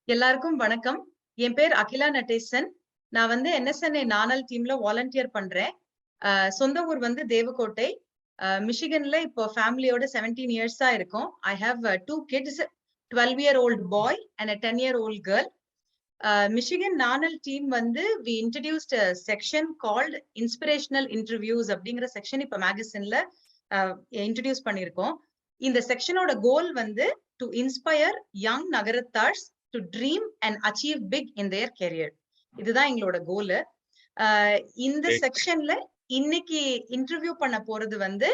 எல்லாருக்கும் வணக்கம். என் பேர் அகிலா நட்டேசன். நான் வந்து NSNA நானல் டீம்ல வாலண்டியர் பண்றேன். சொந்த ஊர் வந்து தேவக்கோட்டை. மிஷிகன்ல இப்போ ஃபேமிலியோட 17 இயர்ஸா இருக்கோம். I have 2 kids, 12-year-old boy and a 10-year-old girl. Michigan நானல் team வந்து we introduced a section called Inspirational Interviews அப்படிங்கிற செக்ஷன் இப்ப மேகசின்ல இன்ட்ரோடியூஸ் பண்ணிருக்கோம். இந்த செக்ஷனோட கோல் வந்து to inspire young நகரத்தார்ஸ் to dream and achieve big in their career. இதுதான் எங்களோட கோல். இந்த செக்ஷன்ல இன்னைக்கு இன்டர்வியூ பண்ண போறது வந்து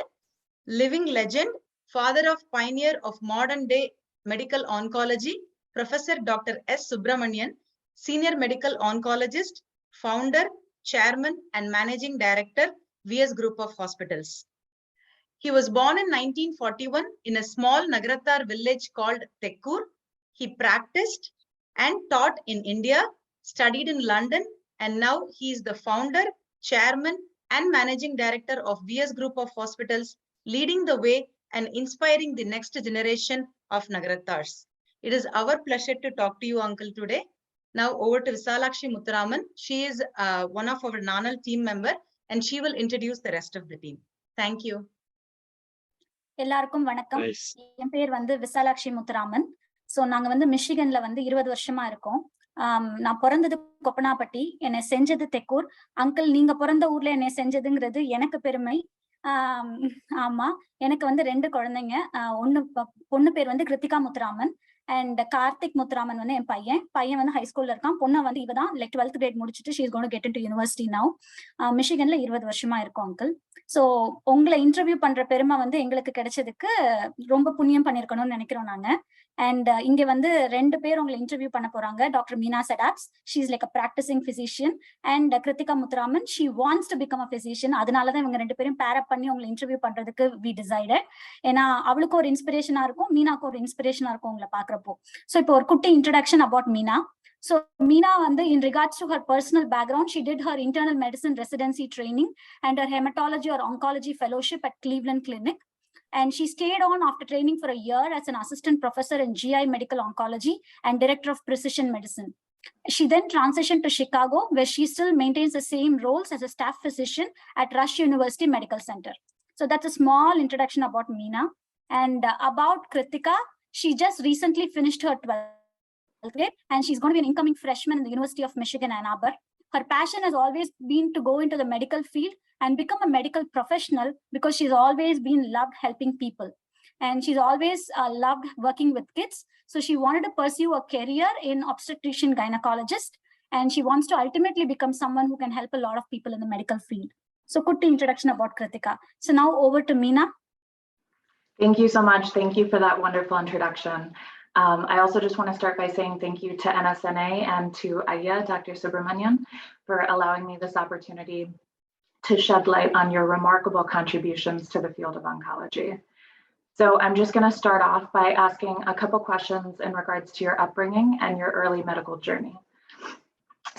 living legend, father of pioneer of modern day medical oncology, professor doctor Subramanian, senior medical oncologist, founder, chairman and managing director, VS Group of Hospitals. He was born in 1941 in a small Nagarattar village called Tekkur. He practiced and taught in India, studied in London, and now he is the founder, chairman, and managing director of VS Group of Hospitals, leading the way and inspiring the next generation of Nagarattars. It is our pleasure to talk to you, Uncle, today. Now over to Visalakshi Muthuraman. She is one of our Nanal team member, and she will introduce the rest of the team. Thank you. எல்லாருக்கும் வணக்கம். என் பேர் வந்து Visalakshi Muthuraman. So நாங்க வந்து மிஷிகன்ல வந்து 20 வருஷமா இருக்கோம். நான் பிறந்தது கொப்பனாப்பட்டி, என்னை செஞ்சது தெக்கூர். அங்கிள், நீங்க பிறந்த ஊர்ல என்னை செஞ்சதுங்கிறது எனக்கு பெருமை. ஆமா, எனக்கு வந்து 2 குழந்தைங்க. பொண்ணு பேர் வந்து கிருத்திகா முத்துராமன் அண்ட் கார்த்திக் முத்துராமன் வந்து என் பையன் வந்து ஹைஸ்கூல்ல இருக்கான். பொண்ணை வந்து இவதான் 12th grade முடிச்சுட்டு she is going to get into university now. மிஷிகன்ல 20 வருஷமா இருக்கும் அங்கிள். சோ உங்களை இன்டர்வியூ பண்ற பெருமை வந்து எங்களுக்கு கிடைச்சதுக்கு ரொம்ப புண்ணியம் பண்ணிருக்கணும்னு நினைக்கிறோம் நாங்க. அண்ட் இங்க வந்து 2 பேர் உங்களை இன்டர்வியூ பண்ண போறாங்க. டாக்டர் மீனா சடாப்ஸ், she is like a practising physician, and Kiruthika Muthuraman, she wants to become a physician. அதனாலதான் இவங்க 2 பேரும் பேர் அப் பண்ணி உங்களை இன்டர்வியூ பண்றதுக்கு வி டிசைடட். ஏன்னா அவளுக்கு ஒரு இன்ஸ்பிரேஷனா இருக்கும், மீனாக்கு ஒரு இன்ஸ்பிரேஷனா இருக்கும் உங்களை பாக்குறப்போ. சோ இப்போ ஒரு குட்டி introduction about Meena. So Meena, in regards to her personal background, she did her internal medicine residency training and her hematology or oncology fellowship at Cleveland Clinic. And she stayed on after training for a year as an assistant professor in GI medical oncology and director of precision medicine. She then transitioned to Chicago, where she still maintains the same roles as a staff physician at Rush University Medical Center. So that's a small introduction about Meena. And about Kritika, she just recently finished her 12th grade, and she's going to be an incoming freshman in the University of Michigan, Ann Arbor. Her passion has always been to go into the medical field and become a medical professional because she's always been loved helping people. And she's always loved working with kids. So she wanted to pursue a career in obstetrician gynecologist, and she wants to ultimately become someone who can help a lot of people in the medical field. So good introduction about Kritika. So now over to Meena. Thank you so much. Thank you for that wonderful introduction. I also just want to start by saying thank you to NSNA and to Aya, Dr. Subramanian, for allowing me this opportunity to shed light on your remarkable contributions to the field of oncology. So I'm just going to start off by asking a couple questions in regards to your upbringing and your early medical journey.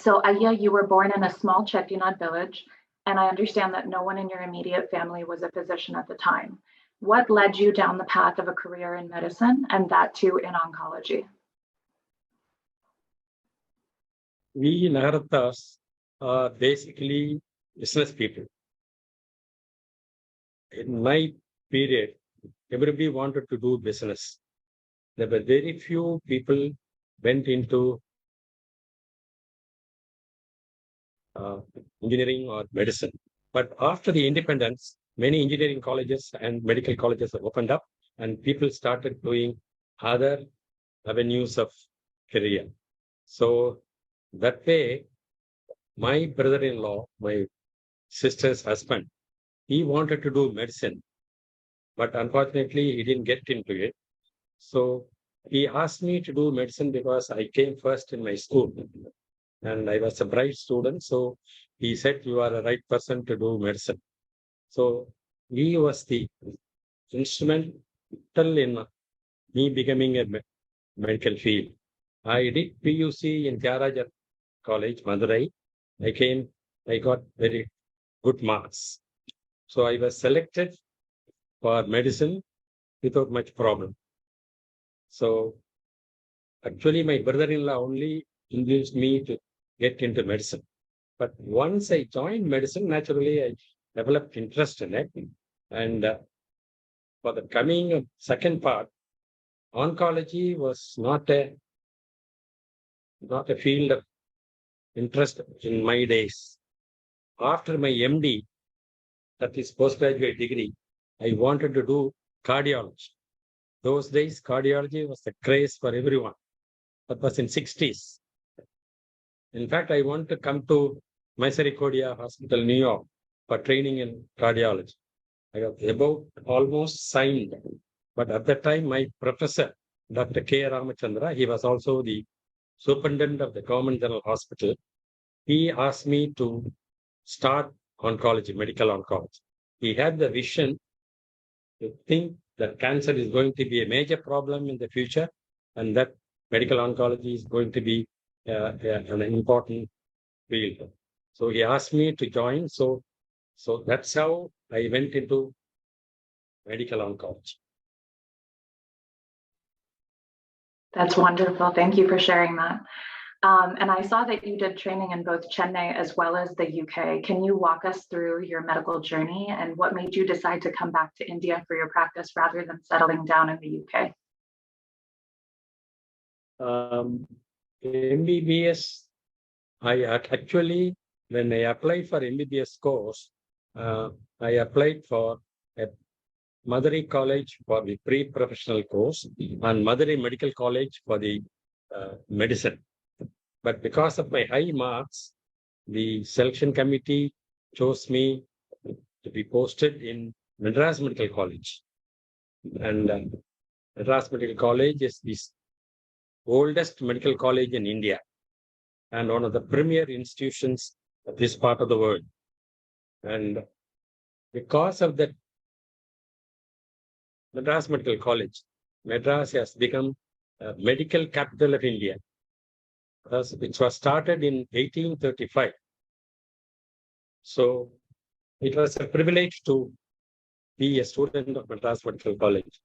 So Aya, you were born in a small Chettinad village, and I understand that no one in your immediate family was a physician at the time. What led you down the path of a career in medicine, and that too in oncology? We Nagarattars are basically business people. In my period, everybody wanted to do business. There were very few people went into engineering or medicine. But after the independence, many engineering colleges and medical colleges have opened up, and people started doing other avenues of career. So that way, my brother-in-law, my sister's husband, he wanted to do medicine, but unfortunately he didn't get into it. So he asked me to do medicine because I came first in my school and I was a bright student. So he said, you are the right person to do medicine. So he was the instrumental in me becoming a medical field. I did PUC in Tyagaraja College, Madurai. I got very good marks. So I was selected for medicine without much problem. So Actually, my brother-in-law only induced me to get into medicine. But once I joined medicine, naturally, I developed interest in it. And for the coming second part, oncology was not a field of interest in my days. After my MD, that is postgraduate degree, I wanted to do cardiology. Those days, cardiology was the craze for everyone. That was in 60s. In fact, I want to come to Misericordia Hospital, New York, for training in cardiology. I was about almost signed. But at that time, my professor, Dr. K. Ramachandra, he was also the superintendent of the Government General Hospital. He asked me to start oncology, medical oncology. He had the vision to think that cancer is going to be a major problem in the future and that medical oncology is going to be an important field. So he asked me to join. So that's how I went into medical oncology. That's wonderful. Thank you for sharing that. And I saw that you did training in both Chennai as well as the UK. Can you walk us through your medical journey and what made you decide to come back to India for your practice rather than settling down in the UK? MBBS, I actually, when I applied for MBBS course, I applied for a Madurai College for the pre-professional course and Madurai Medical College for the medicine. But because of my high marks, the selection committee chose me to be posted in Madras Medical College. And Madras Medical College is the oldest medical college in India and one of the premier institutions of this part of the world. And because of that Madras Medical College, Madras has become a medical capital of India. It was started in 1835. So it was a privilege to be a student of Madras Medical College.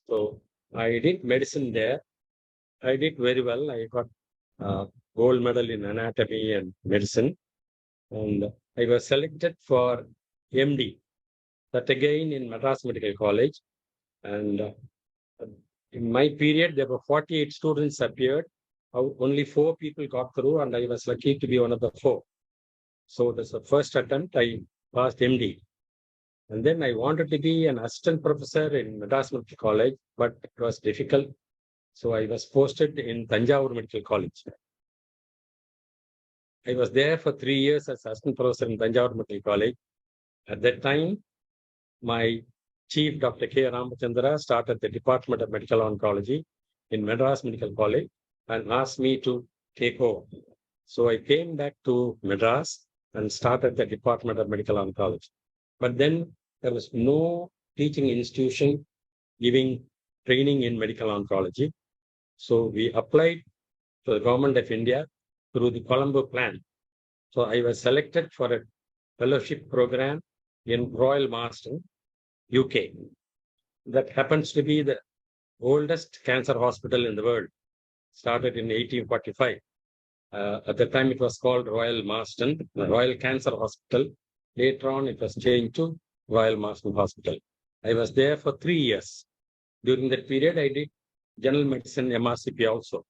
So I did medicine there. I did very well. I got gold medal in anatomy and medicine. And I was selected for MD, that again in Madras Medical College. And in my period, there were 48 students appeared. Only 4 people got through, and I was lucky to be one of the 4. So that's the first attempt. I passed MD. And then I wanted to be an assistant professor in Madras Medical College, but it was difficult. So I was posted in Tanjavur Medical College. I was there for 3 years as assistant professor in Tanjavur Medical College. At that time, my chief, Dr. K. Ramachandra, started the Department of Medical Oncology in Madras Medical College and asked me to take over. So I came back to Madras and started the Department of Medical Oncology. But then there was no teaching institution giving training in medical oncology. So we applied to the Government of India through the Colombo Plan. So I was selected for a fellowship program in Royal Marsden, UK. That happens to be the oldest cancer hospital in the world. Started in 1845. At the time, it was called Royal Marsden, the Royal Cancer Hospital. Later on, it was changed to Royal Marsden Hospital. I was there for 3 years. During that period, I did general medicine MRCP also.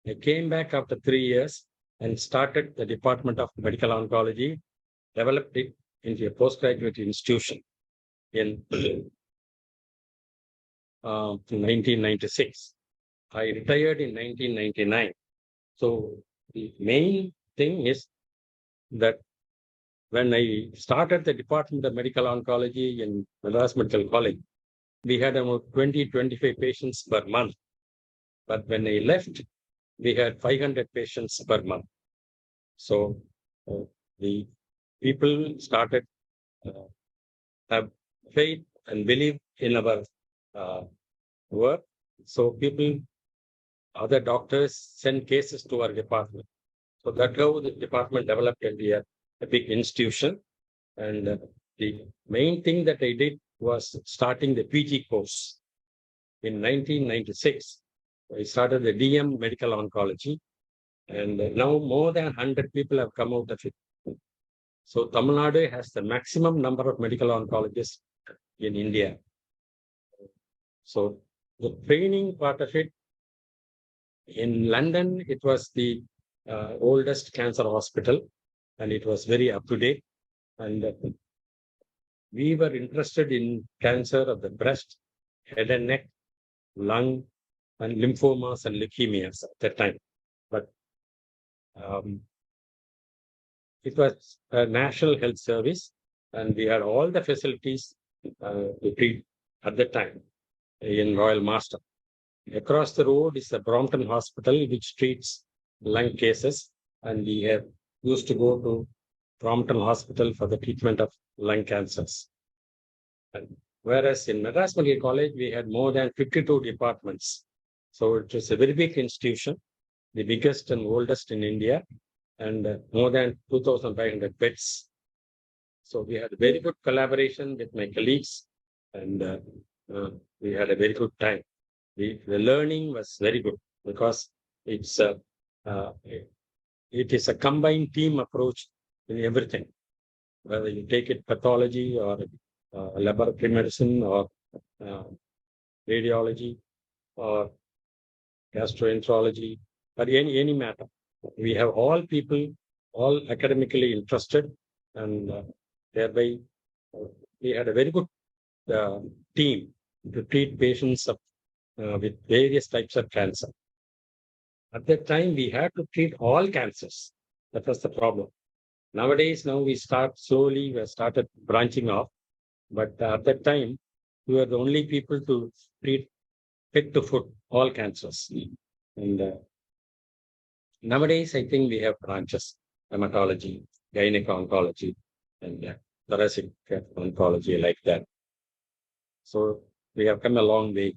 I came back after 3 years and started the Department of Medical Oncology, developed it into a postgraduate institution in 1996. I retired in 1999. So the main thing is that when I started the Department of Medical Oncology in Madras Medical College, we had about 20-25 patients per month. But when I left, we had 500 patients per month. So the people started have faith and believe in our work. So other doctors send cases to our department. So that's how the department developed into a big institution. And the main thing that I did was starting the PG course in 1996. I started the DM Medical Oncology, and now more than 100 people have come out of it. So Tamil Nadu has the maximum number of medical oncologists in India. So the training part of it, in London, it was the oldest cancer hospital, and it was very up to date. And we were interested in cancer of the breast, head and neck, lung, and lymphomas and leukemias at that time. But it was a national health service, and we had all the facilities to treat at that time in Royal Master. Across the road is the Brompton Hospital, which treats lung cases, and we have used to go to Brompton Hospital for the treatment of lung cancers. And whereas in Madras Medical College, we had more than 52 departments. So it was a very big institution, the biggest and oldest in India, and more than 2,500 beds. So we had very good collaboration with my colleagues, and we had a very good time. The learning was very good because it is a combined team approach in everything, whether you take it pathology or laboratory medicine or radiology or gastroenterology or any matter. We have all people, all academically interested, and thereby we had a very good team to treat patients with various types of cancer. At that time, we had to treat all cancers. That was the problem. Nowadays, we started branching off. But at that time, we were the only people to treat head to foot all cancers. And nowadays, I think we have branches, hematology, gynec oncology, and thoracic oncology like that. So we have come a long way.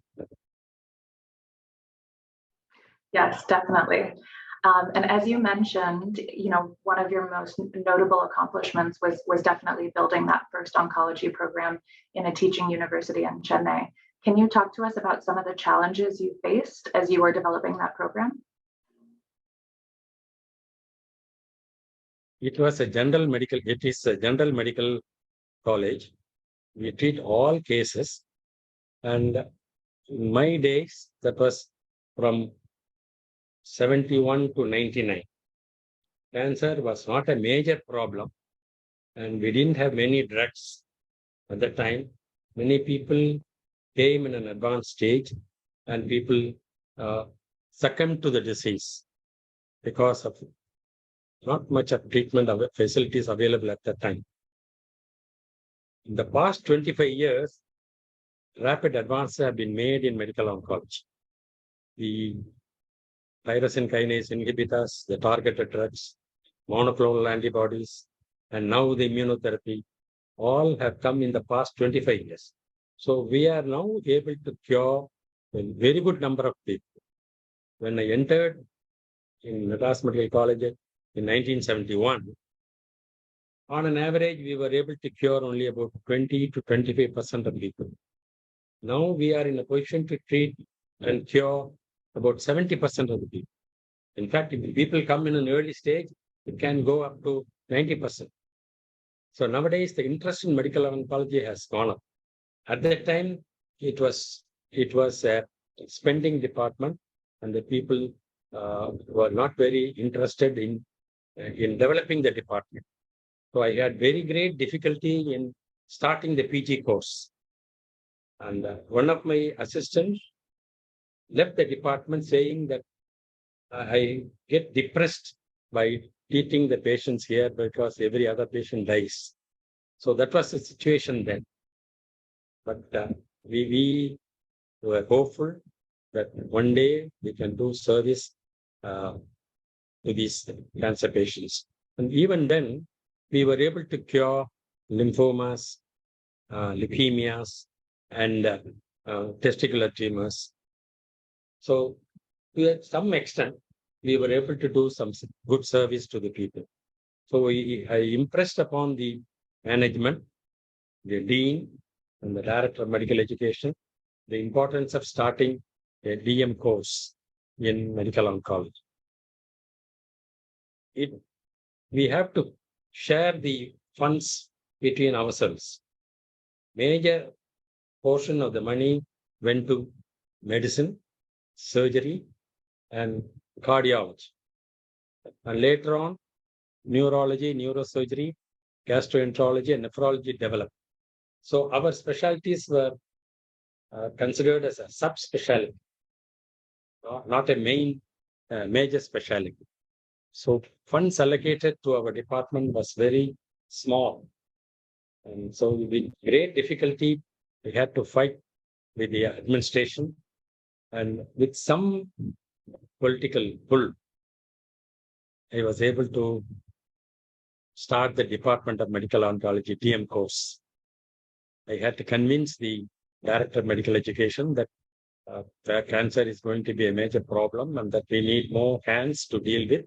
Yes, definitely. And as you mentioned, one of your most notable accomplishments was definitely building that first oncology program in a teaching university in Chennai. Can you talk to us about some of the challenges you faced as you were developing that program? It is a general medical college. We treat all cases. And in my days, that was from 71 to 99. Cancer was not a major problem, and we didn't have many drugs at that time. Many people came in an advanced stage, and people succumbed to the disease because of not much of treatment facilities available at that time. In the past 25 years, rapid advances have been made in medical oncology. The tyrosine kinase inhibitors, the targeted drugs, monoclonal antibodies, and now the immunotherapy, all have come in the past 25 years. So we are now able to cure a very good number of people. When I entered in Madras Medical College in 1971, on an average, we were able to cure only about 20 to 25% of people. Now we are in a position to treat and cure about 70% of the people. In fact, if people come in an early stage, it can go up to 90%. So nowadays, the interest in medical oncology has gone up. At that time, it was a spending department, and the people were not very interested in developing the department. So I had very great difficulty in starting the PG course. And one of my assistants left the department saying that I get depressed by treating the patients here because every other patient dies. So that was the situation then. But we were hopeful that one day we can do service to these cancer patients. And even then, we were able to cure lymphomas, leukemias, and testicular tumors. So to some extent, we were able to do some good service to the people. So I impressed upon the management, the dean, and the director of medical education, the importance of starting a DM course in medical oncology. We have to share the funds between ourselves. Major portion of the money went to medicine, surgery, and cardiology. And later on, neurology, neurosurgery, gastroenterology, and nephrology developed. So our specialties were considered as a subspecialty, not a major specialty. So funds allocated to our department was very small. And so with great difficulty, we had to fight with the administration, and with some political pull, I was able to start the Department of Medical Oncology DM course. I had to convince the Director of Medical Education that cancer is going to be a major problem and that we need more hands to deal with.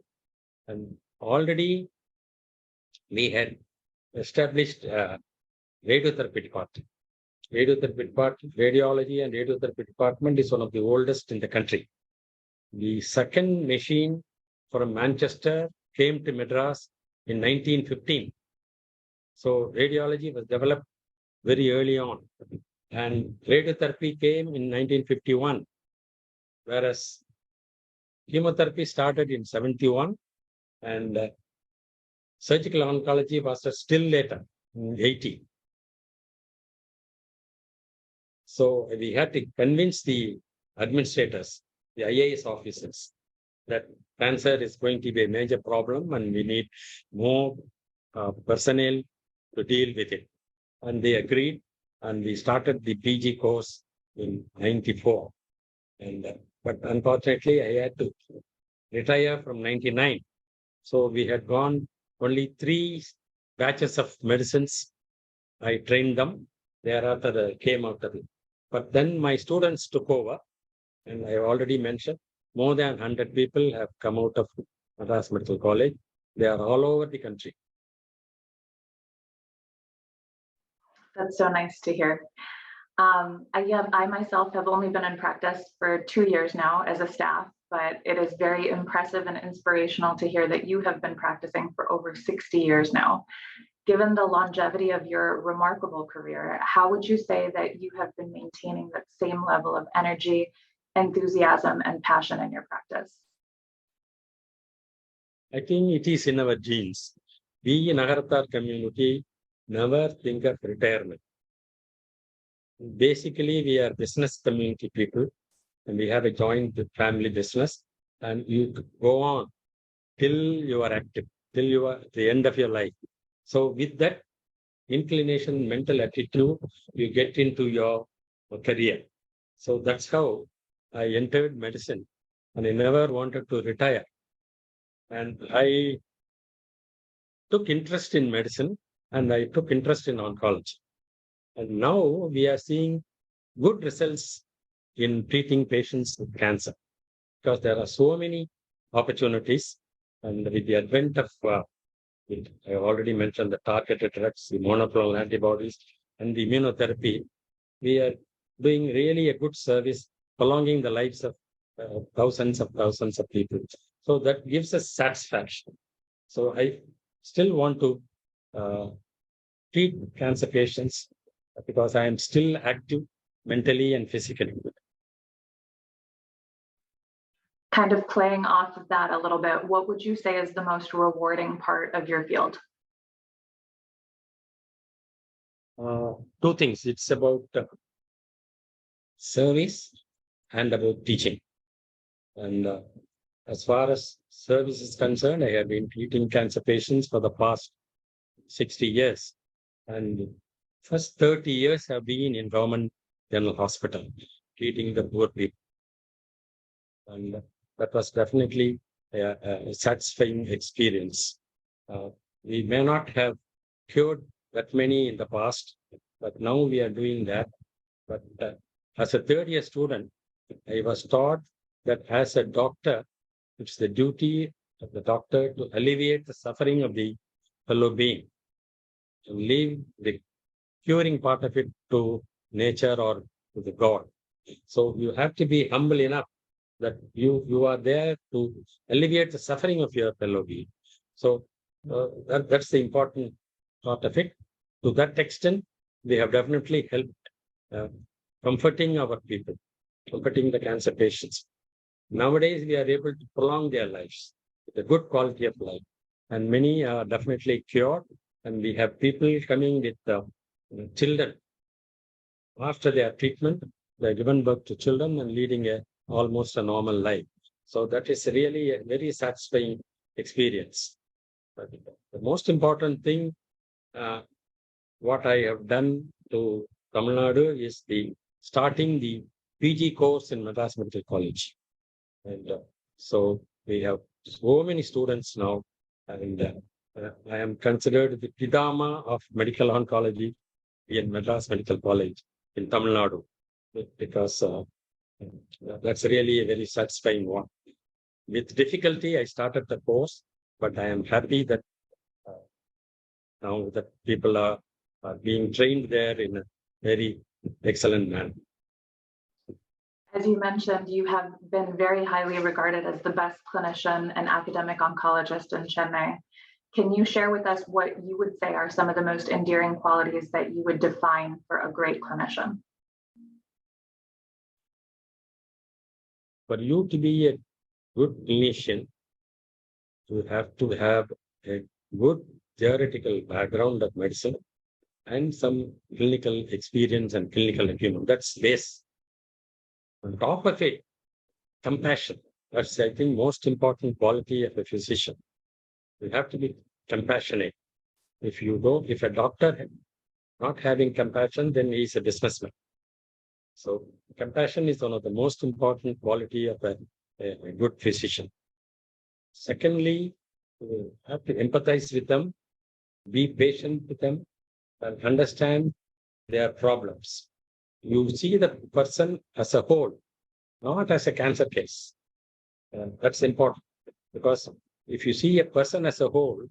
And already we had established radiotherapy department. Radiology and radiotherapy department is one of the oldest in the country. The second machine from Manchester came to Madras in 1915. So radiology was developed very early on. And radiotherapy came in 1951, whereas chemotherapy started in 71, and surgical oncology was still later, in 80. So we had to convince the administrators, the IAS officers, that cancer is going to be a major problem and we need more personnel to deal with it. And they agreed, and we started the PG course in 94. But unfortunately, I had to retire from 99. So we had gone only 3 batches of medicines. I trained them. Thereafter, they came out of it. But then my students took over, and I already mentioned more than 100 people have come out of Madras Medical College. They are all over the country. That's so nice to hear. I myself have only been in practice for 2 years now as a staff, but it is very impressive and inspirational to hear that you have been practicing for over 60 years now. Given the longevity of your remarkable career, how would you say that you have been maintaining that same level of energy, enthusiasm, and passion in your practice? I think it is in our genes. We in Nagaratar community never think of retirement. Basically, we are business community people, and we have a joint family business, and you go on till you are active, till you are at the end of your life. So with that inclination, mental attitude, you get into your career. So that's how I entered medicine, and I never wanted to retire. And I took interest in medicine, and I took interest in oncology. And now we are seeing good results in treating patients with cancer, because there are so many opportunities. And with the advent of, I already mentioned the targeted drugs, the monoclonal antibodies, and the immunotherapy, we are doing really a good service, prolonging the lives of thousands of people. So that gives us satisfaction. So I still want to treat cancer patients because I am still active mentally and physically. Kind of playing off of that a little bit, what would you say is the most rewarding part of your field? 2 things. It's about service and about teaching. And as far as service is concerned, I have been treating cancer patients for the past 60 years. And first 30 years have been in government general hospital, treating the poor people. And that was definitely a satisfying experience. We may not have cured that many in the past, but now we are doing that. But as a 3rd-year student, I was taught that as a doctor, it's the duty of the doctor to alleviate the suffering of the fellow being, to leave the curing part of it to nature or to the God. So you have to be humble enough that you are there to alleviate the suffering of your fellow being. So that's the important part of it. To that extent, we have definitely helped comforting our people, comforting the cancer patients. Nowadays, we are able to prolong their lives with a good quality of life. And many are definitely cured. And we have people coming with children. After their treatment, they are given birth to children and leading almost a normal life. So that is really a very satisfying experience. But the most important thing, what I have done to Tamil Nadu is starting the PG course in Madras Medical College. And so we have so many students now, and I am considered the Pidama of medical oncology in Madras Medical College in Tamil Nadu, because that's really a very satisfying one. With difficulty, I started the course, but I am happy that now that people are being trained there in a very excellent manner. As you mentioned, you have been very highly regarded as the best clinician and academic oncologist in Chennai. Can you share with us what you would say are some of the most endearing qualities that you would define for a great clinician? For you to be a good clinician, you have to have a good theoretical background of medicine and some clinical experience and clinical acumen. That's base. On top of it, compassion. That's, I think, most important quality of a physician. You have to be compassionate. If a doctor not having compassion, then he is a businessman. So compassion is one of the most important quality of a good physician. Secondly, you have to empathize with them, be patient with them, and understand their problems. You see the person as a whole, not as a cancer case. That's important, because if you see a person as a whole,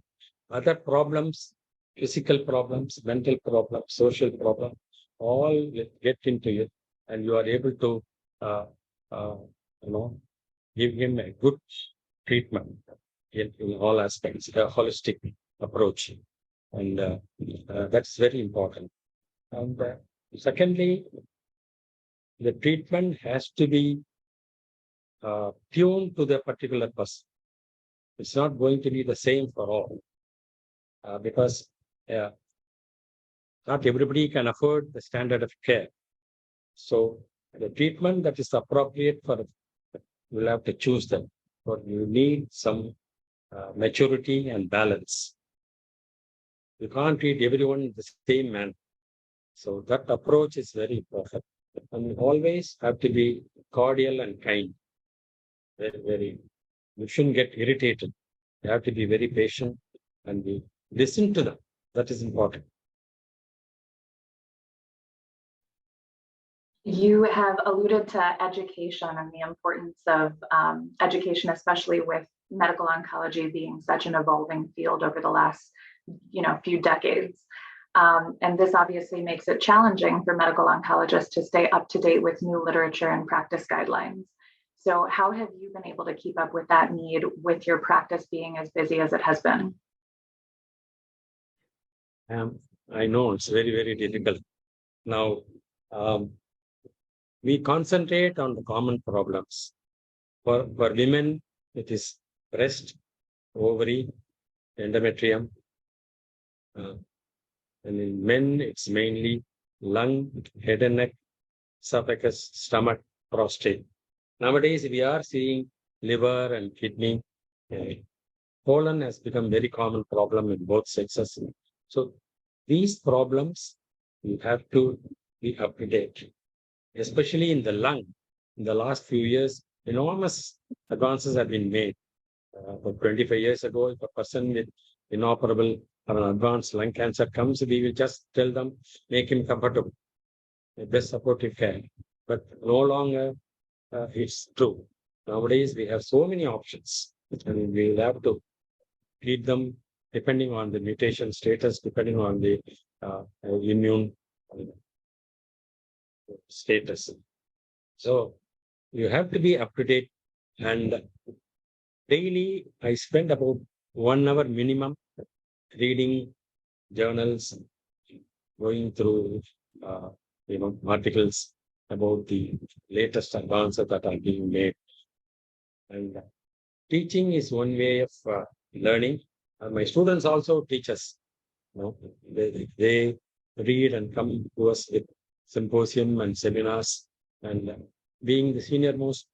other problems, physical problems, mental problems, social problems, all get into it, and you are able to, give him a good treatment in all aspects, a holistic approach, and that's very important. And secondly, the treatment has to be tuned to the particular person. It's not going to be the same for all, because not everybody can afford the standard of care. So the treatment that is appropriate for, you'll have to choose them. But you need some maturity and balance. You can't treat everyone in the same manner. So that approach is very important. And you always have to be cordial and kind. You shouldn't get irritated. You have to be very patient and listen to them. That is important. You have alluded to education and the importance of education, especially with medical oncology being such an evolving field over the last, few decades. And this obviously makes it challenging for medical oncologists to stay up to date with new literature and practice guidelines. So how have you been able to keep up with that need with your practice being as busy as it has been? I know it's very, very difficult. Now, we concentrate on the common problems. For women, it is breast, ovary, endometrium. And in men, it's mainly lung, head and neck, esophagus, stomach, prostate. Nowadays, we are seeing liver and kidney. Colon has become very common problem in both sexes. So these problems, you have to be up to date, especially in the lung. In the last few years, enormous advances have been made. 25 years ago, if a person with inoperable or an advanced lung cancer comes, we will just tell them, make him comfortable, best supportive care. But no longer it's true. Nowadays, we have so many options, and we will have to treat them depending on the mutation status, depending on the immune status. So you have to be up to date And daily, I spend about 1 hour minimum reading journals, going through articles about the latest advances that are being made. And teaching is one way of learning. My students also teach us. They read and come to us with symposium and seminars. And being the senior most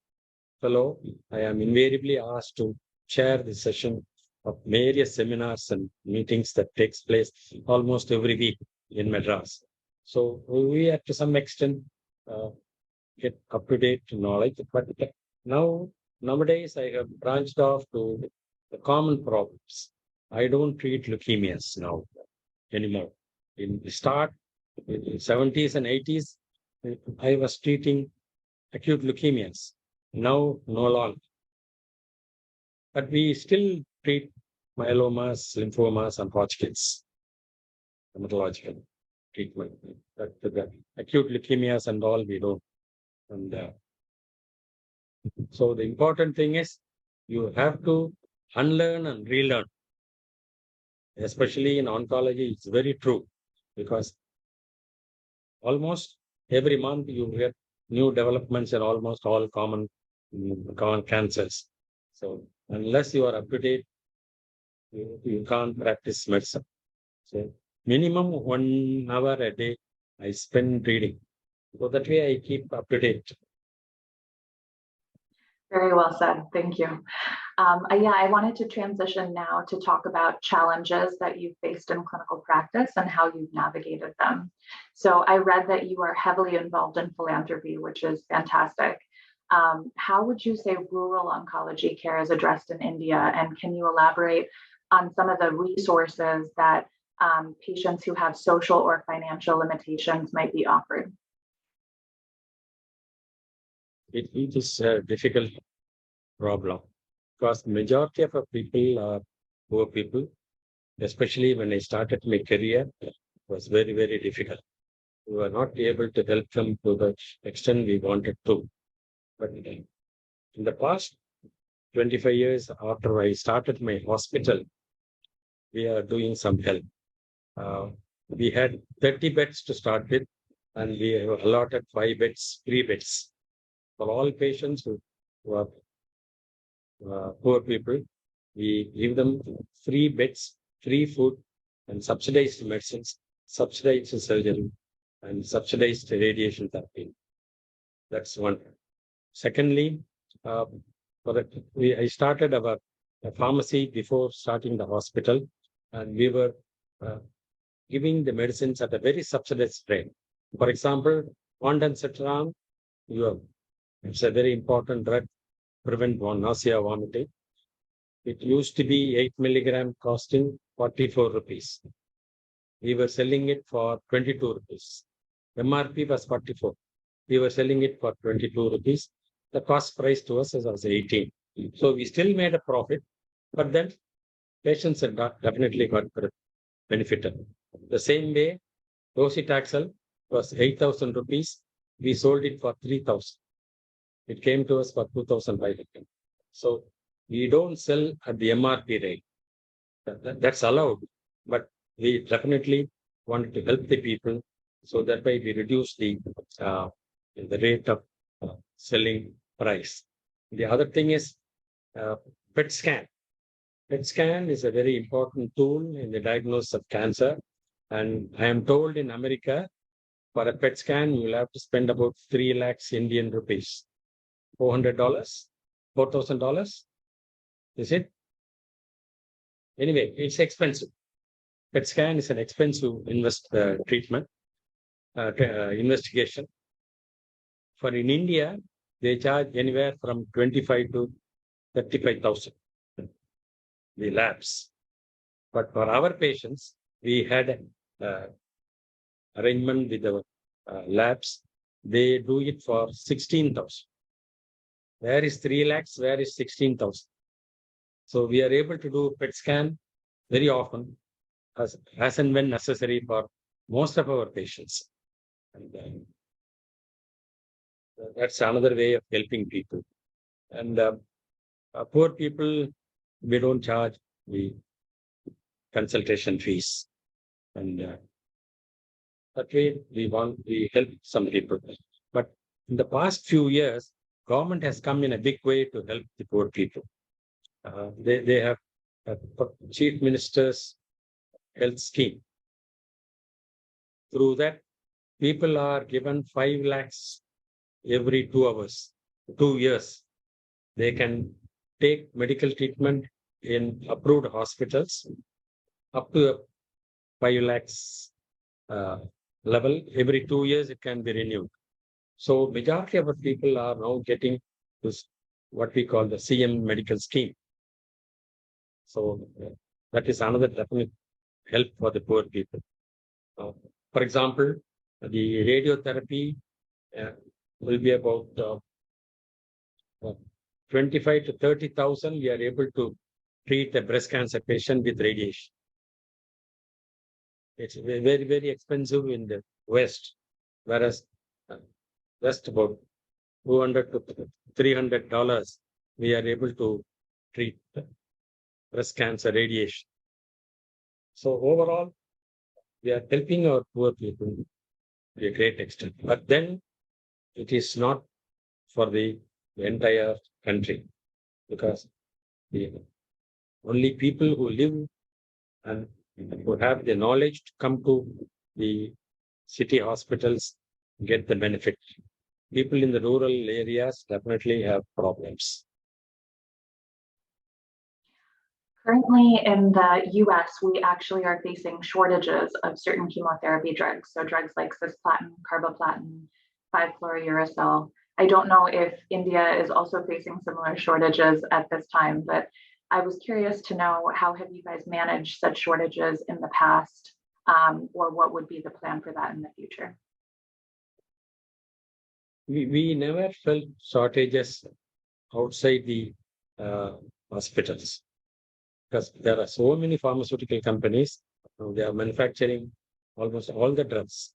fellow, I am invariably asked to chair the session of various seminars and meetings that takes place almost every week in Madras. So we have to some extent get up-to-date knowledge. But nowadays, I have branched off to the common problems. I don't treat leukemias now anymore. In the start, in the 70s and 80s, I was treating acute leukemias. Now, no longer. But we still treat myelomas, lymphomas, and Hodgkin's hematological treatment. But the acute leukemias and all, we don't. And so the important thing is you have to unlearn and relearn. Especially in oncology, it's very true because almost every month you get new developments in almost all common cancers. So unless you are up to date, you can't practice medicine. So minimum 1 hour a day I spend reading. So that way I keep up to date. Very well said. Thank you. I wanted to transition now to talk about challenges that you've faced in clinical practice and how you've navigated them. So I read that you are heavily involved in philanthropy, which is fantastic. How would you say rural oncology care is addressed in India? And can you elaborate on some of the resources that patients who have social or financial limitations might be offered? It is a difficult problem because majority of our people are poor people, especially when I started my career, it was very, very difficult. We were not able to help them to the extent we wanted to. But in the past 25 years after I started my hospital, we are doing some help. We had 30 beds to start with, and we have allotted 5 beds, 3 beds for all patients who are poor people. We give them free beds, free food, and subsidized medicines, subsidized surgery, and subsidized radiation therapy. That's one. Secondly, I started a pharmacy before starting the hospital, and we were giving the medicines at a very subsidized rate. For example, ondansetron, it's a very important drug, prevent nausea, vomiting. It used to be 8 milligram costing 44 rupees. We were selling it for 22 rupees. MRP was 44. We were selling it for 22 rupees. The cost price to us was 18. So we still made a profit, but then patients had definitely got benefited. The same way, docetaxel was 8,000 rupees. We sold it for 3,000. It came to us for 2,500. So we don't sell at the MRP rate. That's allowed, but we definitely wanted to help the people. So that way we reduce the rate of selling price. The other thing is PET scan. PET scan is a very important tool in the diagnosis of cancer. And I am told in America, for a PET scan, you will have to spend about 3 lakhs Indian rupees. $400, $4,000. Is it? Anyway, it's expensive. PET scan is an expensive treatment, investigation. For in India, they charge anywhere from 25 to 35,000. The labs. But for our patients, we had arrangement with the labs. They do it for 16,000. Where is 3 lakhs? Where is 16,000? So we are able to do PET scan very often, as and when necessary for most of our patients. And that's another way of helping people. And Poor people, we don't charge the consultation fees. And that way we help some people. But in the past few years, government has come in a big way to help the poor people. They have a chief minister's health scheme. Through that, people are given 5 lakhs every 2 hours, 2 years. They can take medical treatment in approved hospitals up to 5 lakhs level. Every 2 years, it can be renewed. So majority of the people are now getting this, what we call the CM medical scheme. So that is another definite help for the poor people. For example, the radiotherapy will be about 25 to 30,000. We are able to treat a breast cancer patient with radiation. It's very, very expensive in the West, whereas just about $200 to $300, we are able to treat breast cancer radiation. So overall, we are helping our poor people to a great extent. But then it is not for the entire country, because the only people who live and who have the knowledge to come to the city hospitals get the benefit. People in the rural areas definitely have problems. Currently in the US, we actually are facing shortages of certain chemotherapy drugs. So drugs like cisplatin, carboplatin, 5-fluorouracil. I don't know if India is also facing similar shortages at this time, but I was curious to know, how have you guys managed such shortages in the past, or what would be the plan for that in the future? We never felt shortages outside the hospitals, because there are so many pharmaceutical companies. They are manufacturing almost all the drugs.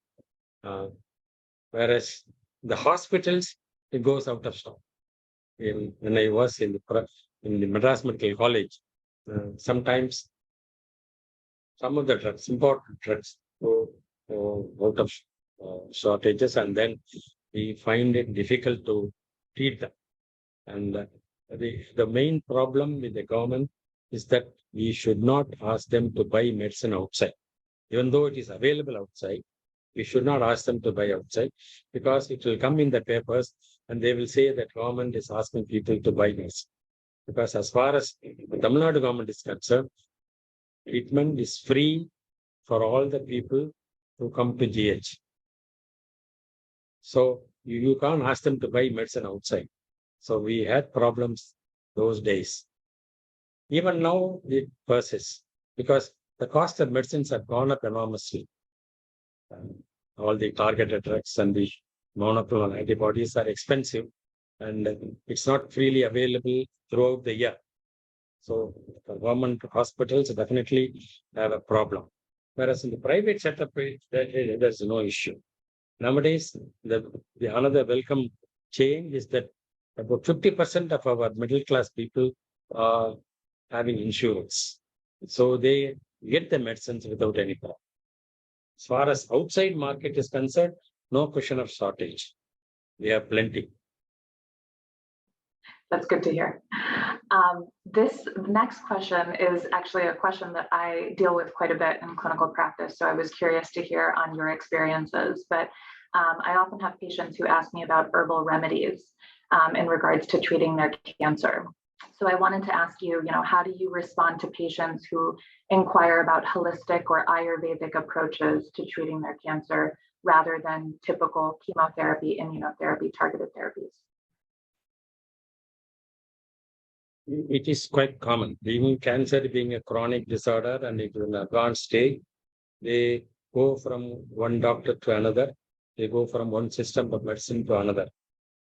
Whereas the hospitals, it goes out of stock. When I was in the Madras Medical College, sometimes some of the drugs, important drugs, go out of shortages, and then we find it difficult to treat them. And the main problem with the government is that we should not ask them to buy medicine outside. Even though it is available outside, we should not ask them to buy outside, because it will come in the papers and they will say that government is asking people to buy medicine. Because as far as the Tamil Nadu government is concerned, treatment is free for all the people who come to GH. So you can't ask them to buy medicine outside. So we had problems those days. Even now it persists, because the cost of medicines have gone up enormously. All the targeted drugs and the monoclonal antibodies are expensive, and it's not freely available throughout the year. So the government hospitals definitely have a problem. Whereas in the private setup, there's no issue. Nowadays, the another welcome change is that about 50% of our middle class people are having insurance. So they get the medicines without any problem. As far as outside market is concerned, no question of shortage. We have plenty. That's good to hear. This next question is actually a question that I deal with quite a bit in clinical practice. So I was curious to hear on your experiences, but I often have patients who ask me about herbal remedies in regards to treating their cancer. So I wanted to ask you, how do you respond to patients who inquire about holistic or Ayurvedic approaches to treating their cancer rather than typical chemotherapy, immunotherapy, targeted therapies? It is quite common. Even cancer being a chronic disorder and it is an advanced stage, they go from one doctor to another. They go from one system of medicine to another.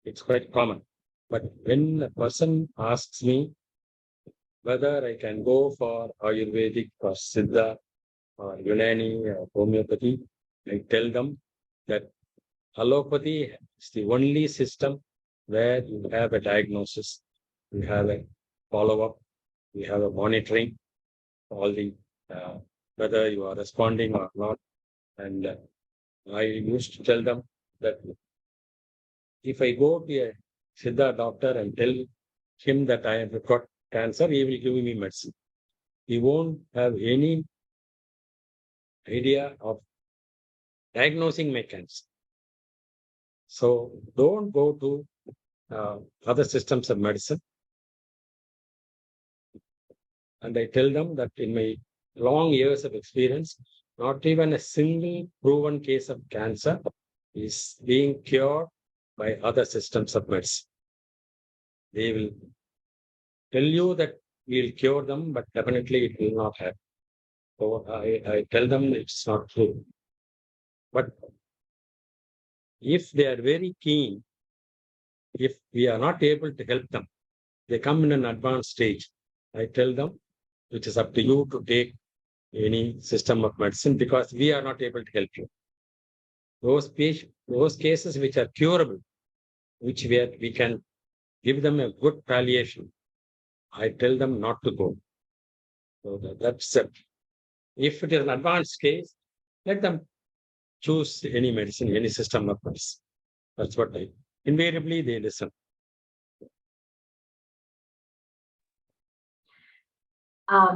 It's quite common. But when a person asks me whether I can go for Ayurvedic or Siddha or Unani or homeopathy, I tell them that allopathy is the only system where you have a diagnosis, you have a follow-up. We have a monitoring, all the whether you are responding or not. And I used to tell them that if I go to a Siddha doctor and tell him that I have got cancer, he will give me medicine. He won't have any idea of diagnosing my cancer. So don't go to other systems of medicine. And I tell them that in my long years of experience, not even a single proven case of cancer is being cured by other systems of medicine. They will tell you that we'll cure them, but definitely it will not happen. So I tell them it's not true. But if they are very keen, if we are not able to help them, they come in an advanced stage. I tell them it is up to you to take any system of medicine because we are not able to help you. Those cases which are curable, which we can give them a good palliation, I tell them not to go. So that's it. If it is an advanced case, let them choose any medicine, any system of medicine. That's what invariably they listen.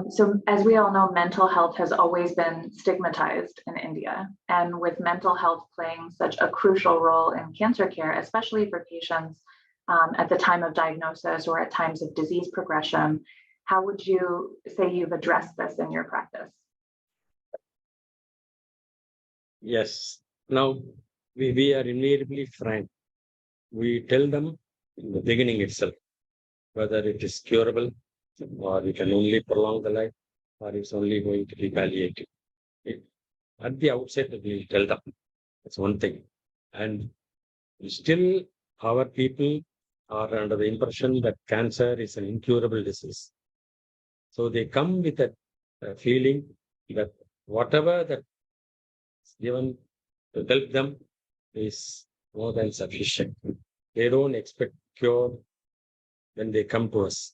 So as we all know, mental health has always been stigmatized in India. And with mental health playing such a crucial role in cancer care, especially for patients at the time of diagnosis or at times of disease progression, how would you say you've addressed this in your practice? Yes. Now, we are invariably frank. We tell them in the beginning itself, whether it is curable or we can only prolong the life or it's only going to be palliative. At the outset, we'll tell them. That's one thing. And still, our people are under the impression that cancer is an incurable disease. So they come with a feeling that whatever that is given to help them is more than sufficient. They don't expect cure when they come to us.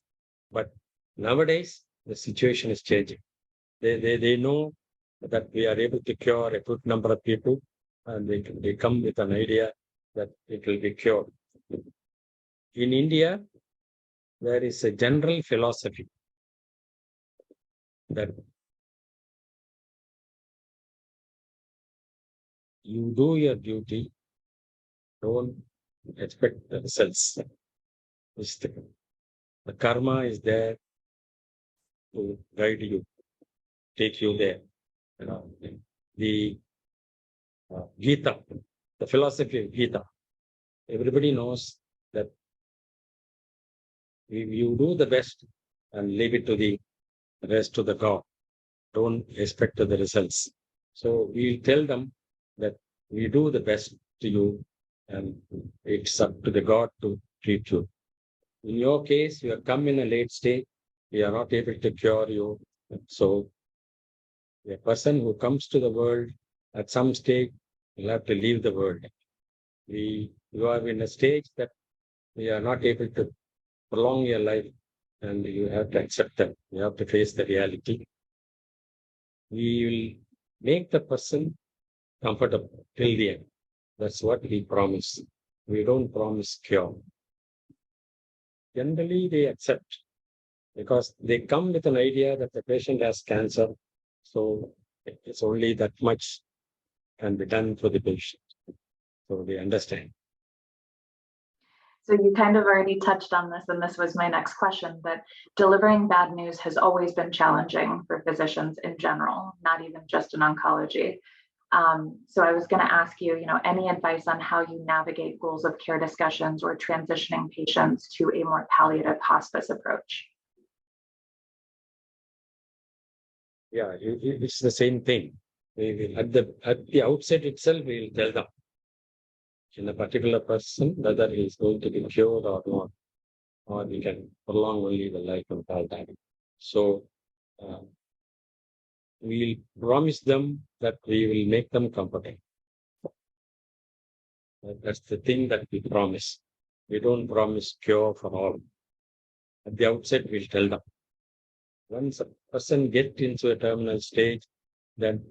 But nowadays, the situation is changing. They know that we are able to cure a good number of people, and they come with an idea that it will be cured. In India, there is a general philosophy that you do your duty, don't expect the results. The karma is there to guide you, take you there. The Gita, the philosophy of Gita, everybody knows that you do the best and leave it to the rest to the God. Don't expect the results. So we tell them that we do the best to you and it's up to the God to treat you. In your case, you have come in a late stage. We are not able to cure you. So a person who comes to the world at some stage will have to leave the world. You are in a stage that we are not able to prolong your life and you have to accept that. You have to face the reality. We will make the person comfortable till the end. That's what we promise. We don't promise cure. Generally, they accept because they come with an idea that the patient has cancer. So it's only that much can be done for the patient. So they understand. So you kind of already touched on this, and this was my next question, but delivering bad news has always been challenging for physicians in general, not even just in oncology. So I was going to ask you, any advice on how you navigate goals of care discussions or transitioning patients to a more palliative hospice approach? Yeah, it's the same thing. At the outset itself, we'll tell them in a particular person whether he is going to be cured or not, or we can prolong only the life of all time. So we'll promise them that we will make them comfortable. That's the thing that we promise. We don't promise cure for all. at the outset, we'll tell them. Once a person gets into a terminal stage, then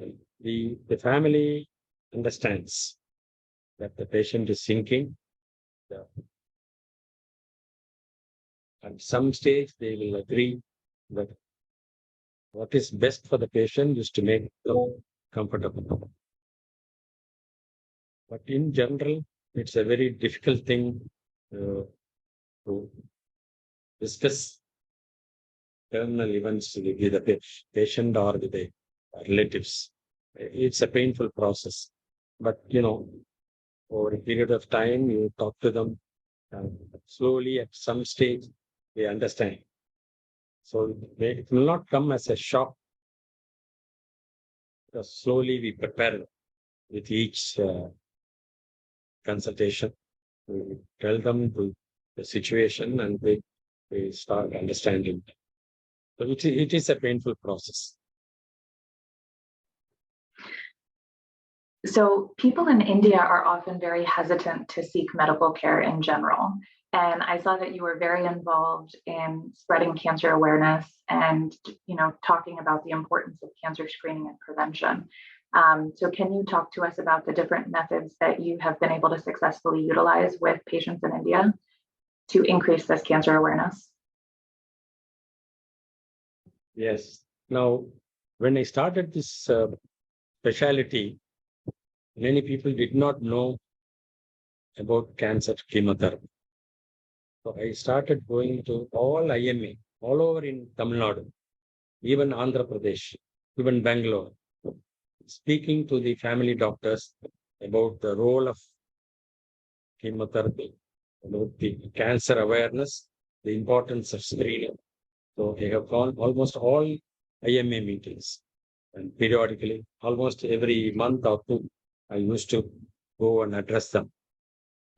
the family understands that the patient is sinking. At some stage, they will agree that what is best for the patient is to make them comfortable. But in general, it's a very difficult thing to discuss terminal events with the patient or with the relatives. It's a painful process. But, over a period of time, you talk to them, and slowly at some stage, they understand. So it will not come as a shock. Because slowly we prepare with each consultation. We tell them the situation and they start understanding. So it is a painful process. So people in India are often very hesitant to seek medical care in general. And I saw that you were very involved in spreading cancer awareness and, talking about the importance of cancer screening and prevention. So can you talk to us about the different methods that you have been able to successfully utilize with patients in India to increase this cancer awareness? Yes. Now, when I started this specialty, many people did not know about cancer chemotherapy. So I started going to all IMA, all over in Tamil Nadu, even Andhra Pradesh, even Bangalore, speaking to the family doctors about the role of chemotherapy, about the cancer awareness, the importance of screening. So I have gone almost all IMA meetings, and periodically, almost every month or two, I used to go and address them.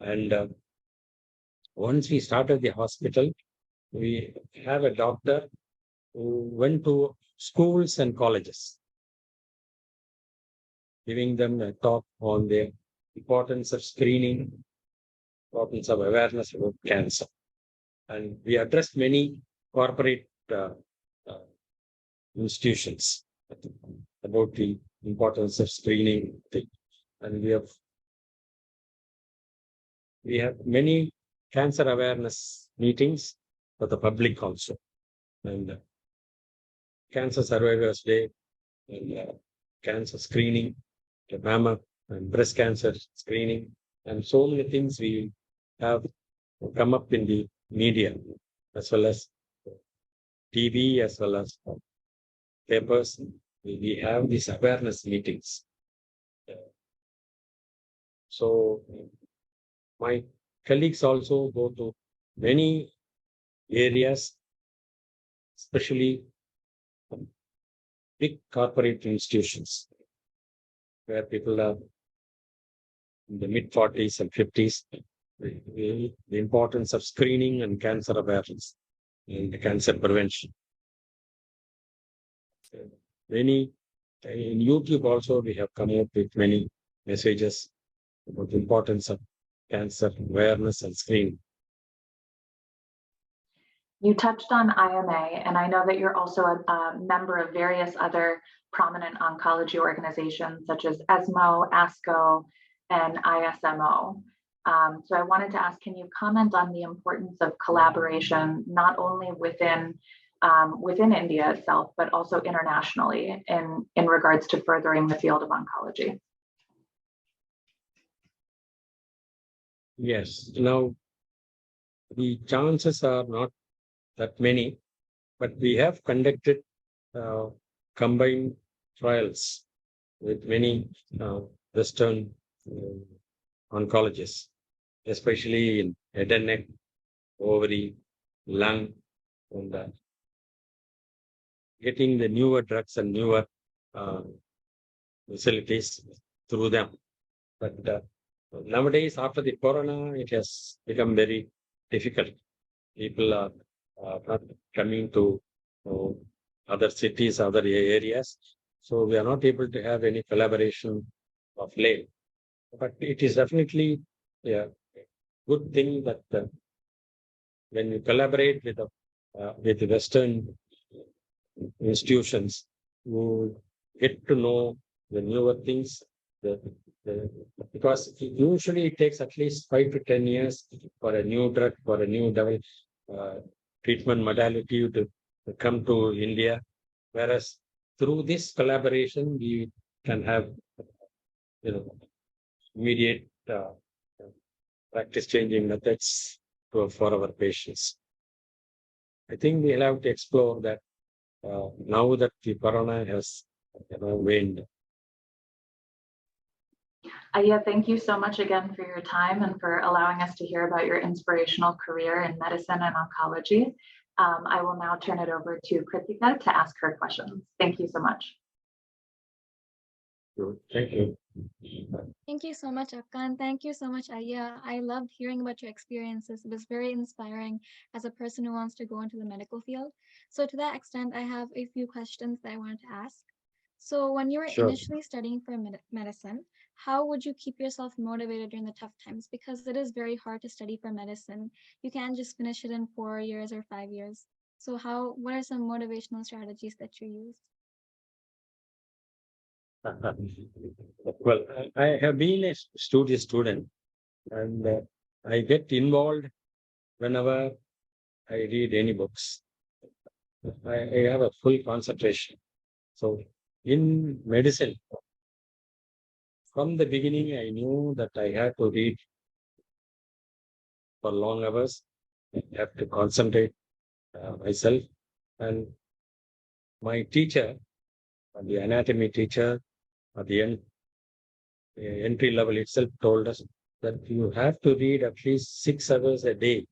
And once we started the hospital, we have a doctor who went to schools and colleges, giving them a talk on the importance of screening, importance of awareness about cancer. And we addressed many corporate institutions about the importance of screening. And we have many cancer awareness meetings for the public also. And Cancer Survivors Day, and cancer screening, the mammoth and breast cancer screening, and so many things we have come up in the media, as well as TV, as well as papers. We have these awareness meetings. So my colleagues also go to many areas, especially big corporate institutions, where people are in the mid-40s and 50s. The importance of screening and cancer awareness and cancer prevention. In YouTube also, we have come up with many messages about the importance of cancer awareness and screening. You touched on IMA, and I know that you're also a member of various other prominent oncology organizations such as ESMO, ASCO, and ISMO. So I wanted to ask, can you comment on the importance of collaboration, not only within India itself, but also internationally in regards to furthering the field of oncology? Yes. Now, the chances are not that many, but we have conducted combined trials with many Western oncologists, especially in head and neck, ovary, lung, and getting the newer drugs and newer facilities through them. But nowadays, after the corona, it has become very difficult. People are not coming to other cities, other areas. So we are not able to have any collaboration of late. But it is definitely a good thing that when you collaborate with a with Western institutions who get to know the newer things, because usually it takes at least 5 to 10 years for a new drug, for a new treatment modality to come to India. Whereas through this collaboration, we can have immediate practice changing methods for our patients. I think we'll have to explore that now that the corona has waned. Aya, thank you so much again for your time and for allowing us to hear about your inspirational career in medicine and oncology. I will now turn it over to Kritika to ask her questions. Thank you so much. Thank you. Thank you so much, Akka, and thank you so much, Aya. I loved hearing about your experiences. It was very inspiring as a person who wants to go into the medical field. So to that extent, I have a few questions that I wanted to ask. So when you were initially studying for medicine, how would you keep yourself motivated during the tough times? Because it is very hard to study for medicine. You can't just finish it in 4 years or 5 years. So what are some motivational strategies that you use? Well, I have been a studious student, and I get involved whenever I read any books. I have a full concentration. So in medicine, from the beginning, I knew that I had to read for long hours. I have to concentrate myself. And my teacher, the anatomy teacher, at the end, entry level itself told us that you have to read at least 6 hours a day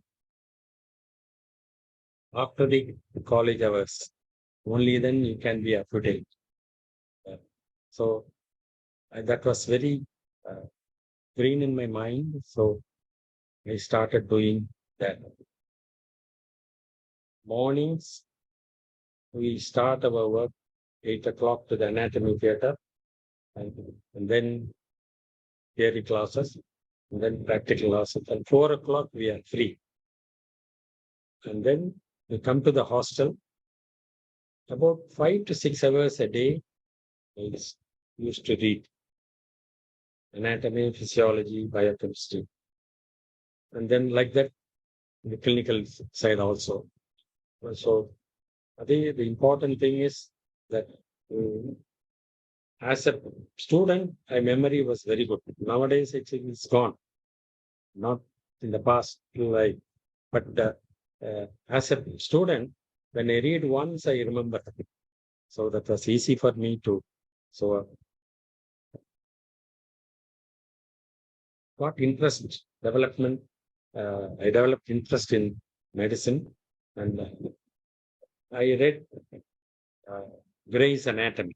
after the college hours. Only then you can be up to date. So that was very green in my mind. So I started doing that. Mornings, we start our work 8 o'clock to the anatomy theater, and then theory classes, and then practical classes. And 4 o'clock, we are free. And then we come to the hostel. About 5 to 6 hours a day, I used to read anatomy, physiology, biochemistry. And then like that, the clinical side also. So I think the important thing is that as a student, my memory was very good. Nowadays, it's gone. Not in the past, but as a student, when I read once, I remember. So that was easy for me to. So got interest development. I developed interest in medicine, and I read Gray's Anatomy.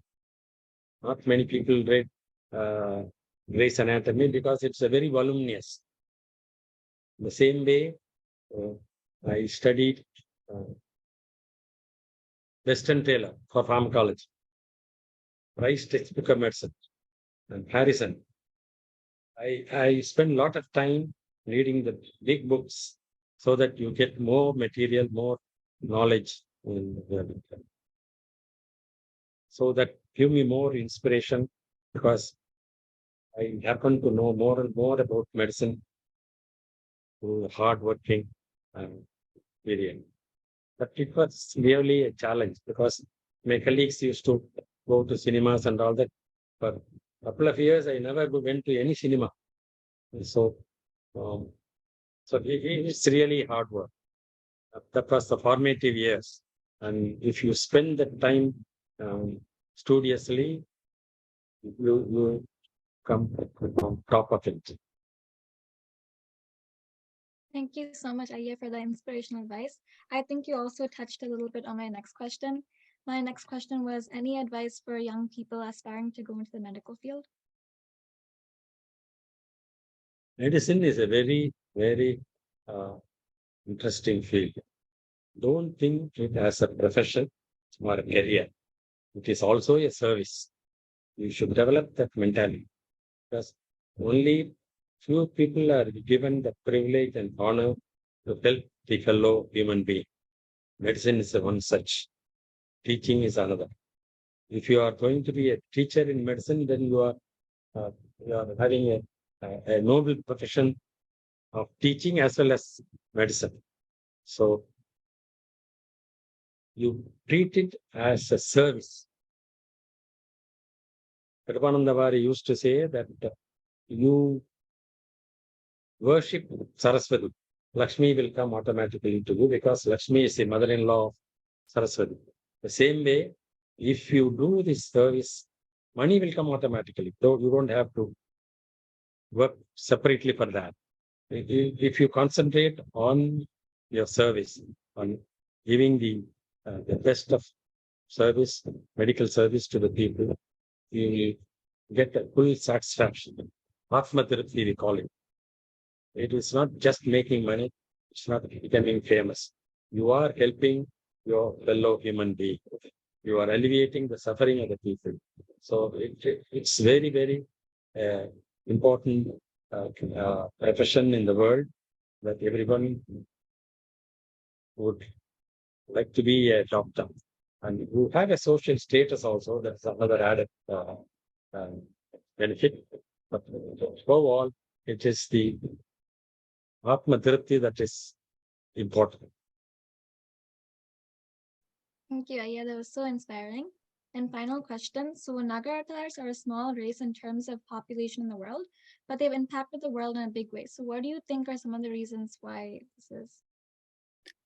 Not many people read Gray's Anatomy because it's a very voluminous. The same way, I studied Weston Taylor for pharmacology, Price Textbook of Medicine, and Harrison. I spend a lot of time reading the big books so that you get more material, more knowledge. So that give me more inspiration, because I happen to know more and more about medicine through hardworking period. But it was really a challenge because my colleagues used to go to cinemas and all that. For a couple of years, I never went to any cinema. So it's really hard work. That was the formative years. And if you spend that time studiously, you come on top of it. Thank you so much, Aya, for the inspirational advice. I think you also touched a little bit on my next question. My next question was, any advice for young people aspiring to go into the medical field? Medicine is a very, very interesting field. Don't think it as a profession or a career. It is also a service. You should develop that mentality, because only few people are given the privilege and honor to help the fellow human being. medicine is one such. Teaching is another. If you are going to be a teacher in medicine, then you are having a noble profession of teaching as well as medicine. So you treat it as a service. Ramanandavari used to say that you worship Saraswati. Lakshmi will come automatically to you because Lakshmi is the mother-in-law of Saraswati. The same way, if you do this service, money will come automatically. Though you don't have to work separately for that. If you concentrate on your service, on giving the best of service, medical service to the people, you will get a full satisfaction. Atma Tirupati, we call it. It is not just making money, it's not becoming famous. You are helping your fellow human being. You are alleviating the suffering of the people. So it's very, very important profession in the world that everyone would like to be a doctor. And you have a social status also, that's another added benefit. But above all, it is the Atma Tirupati that is important. Thank you, Ayya. That was so inspiring. And final question. So Nagaratars are a small race in terms of population in the world, but they've impacted the world in a big way. So what do you think are some of the reasons why this is?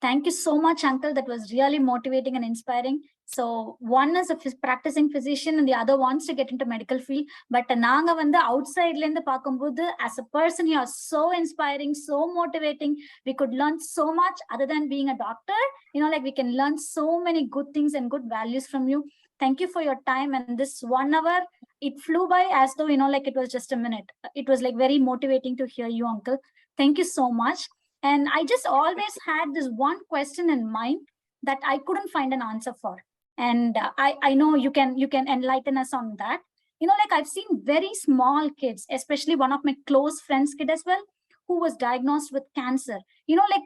Thank you so much, Uncle. That was really motivating and inspiring. So one is a practicing physician and the other wants to get into medical field. But naanga vanda outside lende paakumbodhu, as a person, you are so inspiring, so motivating. We could learn so much other than being a doctor. Like we can learn so many good things and good values from you. Thank you for your time. And this 1 hour, it flew by as though, like it was just a minute. It was like very motivating to hear you, Uncle. Thank you so much. And I just always had this one question in mind that I couldn't find an answer for. And I know you can enlighten us on that. Like I've seen very small kids, especially one of my close friends' kid as well, who was diagnosed with cancer. Like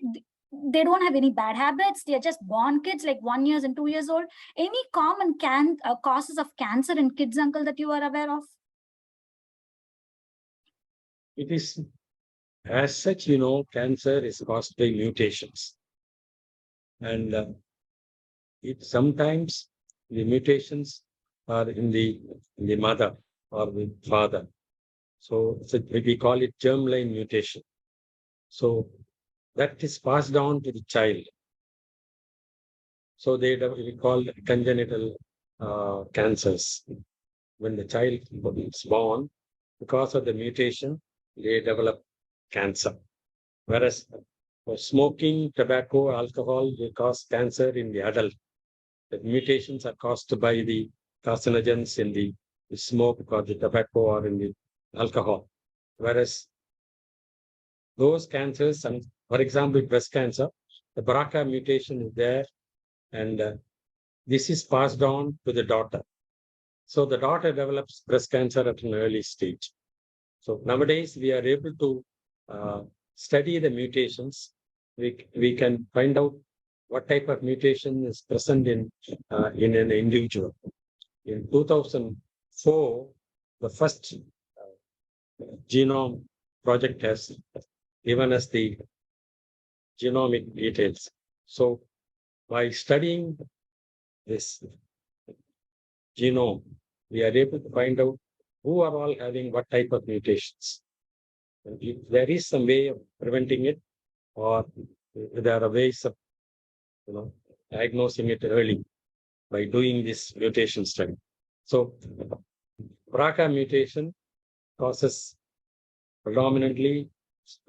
they don't have any bad habits. They're just born kids, like 1 year and 2 years old. Any common causes of cancer in kids, Uncle, that you are aware of? It is, as such, cancer is caused by mutations. And it sometimes the mutations are in the mother or the father. So we call it germline mutation. So that is passed down to the child. So we call congenital cancers. When the child is born, because of the mutation, they develop cancer. Whereas smoking, tobacco, alcohol will cause cancer in the adult. The mutations are caused by the carcinogens in the smoke or the tobacco or in the alcohol. Whereas those cancers, and for example, breast cancer, the BRCA mutation is there, and this is passed on to the daughter. So the daughter develops breast cancer at an early stage. So nowadays we are able to study the mutations. We can find out what type of mutation is present in an individual. In 2004, the first genome project has given us the genomic details. So by studying this genome, we are able to find out who are all having what type of mutations. And if there is some way of preventing it, or there are ways of diagnosing it early by doing this mutation study. So BRCA mutation causes predominantly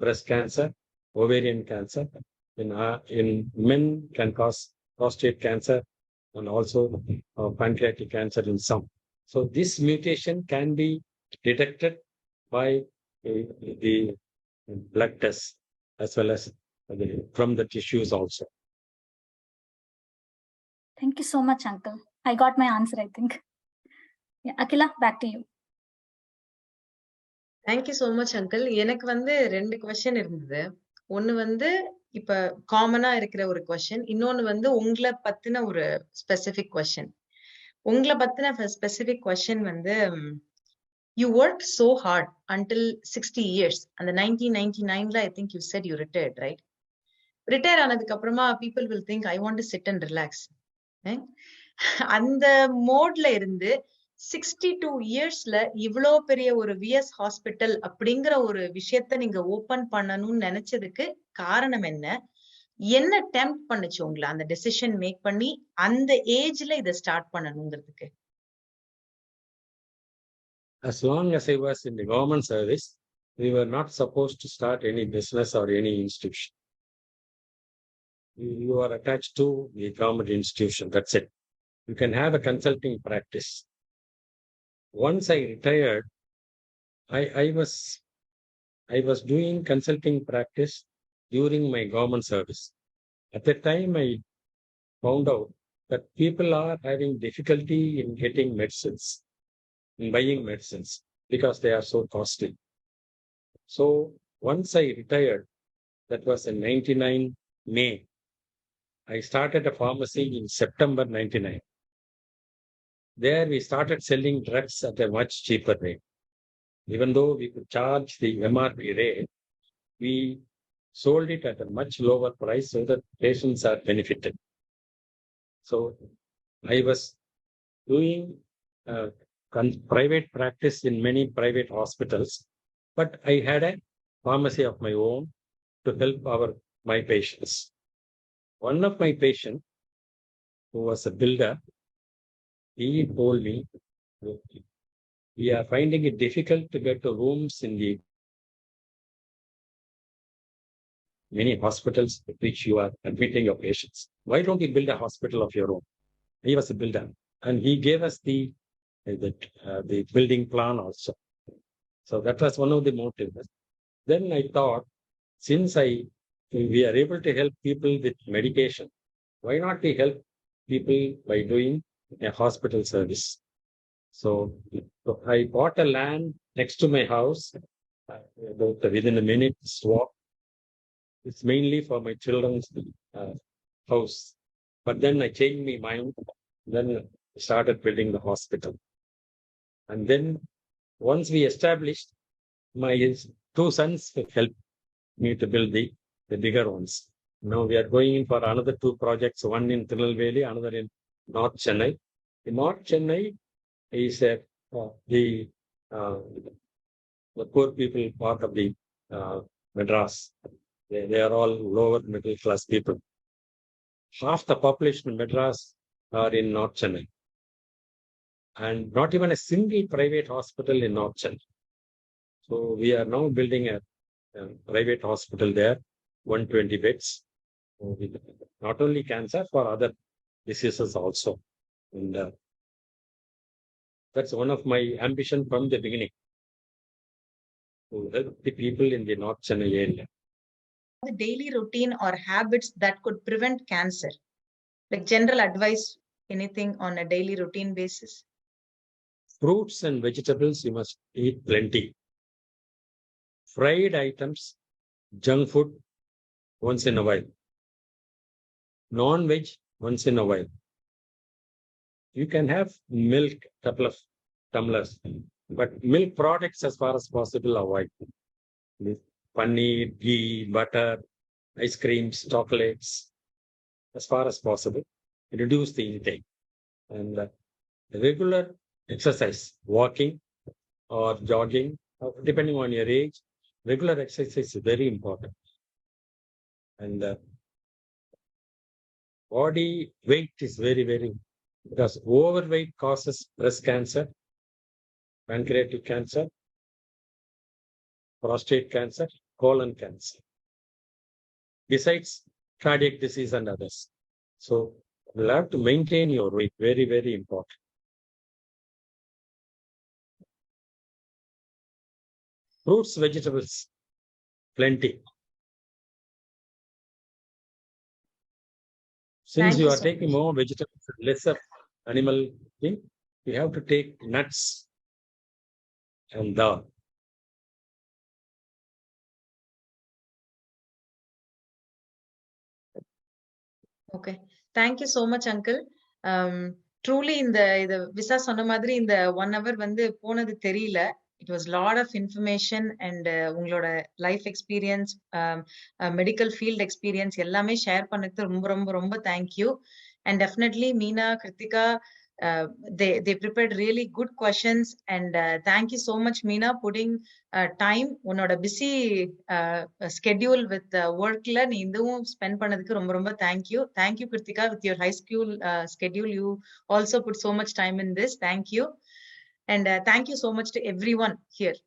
breast cancer, ovarian cancer. In men can cause prostate cancer and also pancreatic cancer in some. So this mutation can be detected by the blood test as well as from the tissues also. Thank you so much, Uncle. I got my answer, I think. Yeah, Akila, back to you. Thank you so much, Uncle. எனக்கு 2 question இருந்தது. ஒண்ணு வந்து இப்ப காமனா இருக்கிற ஒரு question. இன்னொன்னு வந்து உங்கள பத்தின ஒரு ஸ்பெசிபிக் கொஸ்டின். உங்கள பத்தின ஸ்பெசிபிக் கொஸ்டின் வந்து you worked so hard until 60 years. அந்த 1999ல I think you said you retired, right? Retire ஆனதுக்கு அப்புறமா people will think I want to sit and relax. அந்த மோட்ல இருந்து 62 இயர்ஸ்ல இவ்ளோ பெரிய ஒரு விஎஸ் ஹாஸ்பிட்டல் அப்படிங்கிற ஒரு விஷயத்த நீங்க ஓபன் பண்ணணும்னு நினைச்சதுக்கு காரணம் என்ன? என்ன டெம்ப்ட் பண்ணுச்சு உங்களை அந்த டெசிஷன் மேக் பண்ணி அந்த ஏஜ்ல இதை start பண்ணணுங்கிறதுக்கு? As long as I was in the government service, we were not supposed to start any business or any institution. You are attached to the government institution. That's it. You can have a consulting practice. Once I retired, I was doing consulting practice during my government service. At that time, I found out that people are having difficulty in getting medicines, in buying medicines, because they are so costly. So once I retired, that was in 99 May, I started a pharmacy in September 99. There we started selling drugs at a much cheaper rate. Even though we could charge the MRP rate, we sold it at a much lower price so that patients are benefited. So I was doing private practice in many private hospitals, but I had a pharmacy of my own to help my patients. One of my patients, who was a builder, he told me, we are finding it difficult to get the rooms in the many hospitals which you are admitting your patients. Why don't you build a hospital of your own? He was a builder, and he gave us the building plan also. So that was one of the motives. Then I thought, since we are able to help people with medication, why not we help people by doing a hospital service? So I bought a land next to my house, within a minute's walk. It's mainly for my children's house. But then I changed my mind. Then I started building the hospital. And then once we established, my two sons helped me to build the bigger ones. Now we are going in for another two projects, one in Tirunelveli, another in North Chennai. In North Chennai is the poor people part of the Madras. They are all lower middle class people. Half the population in Madras are in North Chennai. And not even a single private hospital in North Chennai. So we are now building a private hospital there, 120 beds. Not only cancer, for other diseases also. And that's one of my ambition from the beginning, to help the people in the North Chennai area. The daily routine or habits that could prevent cancer, like general advice, anything on a daily routine basis? Fruits and vegetables, you must eat plenty. Fried items, junk food, once in a while. Non-veg, once in a while. You can have milk, couple of tumblers, but milk products as far as possible avoid. Paneer, ghee, butter, ice creams, chocolates, as far as possible. Reduce the intake. And regular exercise, walking or jogging, depending on your age, regular exercise is very important. And body weight is very, very, because overweight causes breast cancer, pancreatic cancer, prostate cancer, colon cancer, besides cardiac disease and others. So you'll have to maintain your weight, very, very important. Fruits, vegetables, plenty. Since you are taking more vegetables and lesser animal thing, you have to take nuts and dal. Okay. Thank you so much, uncle. Truly இந்த visa சொன்ன மாதிரி இந்த 1 hour வந்து போனது தெரியல. It was lot of information and உங்களோட life experience, medical field experience எல்லாமே share பண்ணதுக்கு ரொம்ப ரொம்ப ரொம்ப thank you. And definitely Meena, Kritika, they prepared really good questions, and thank you so much, Meena, putting time உன்னோட busy schedule with workல நீ இதுவும் spend பண்ணதுக்கு ரொம்ப ரொம்ப thank you Kritika, with your high school schedule you also put so much time in this. Thank you, and thank you so much to everyone here.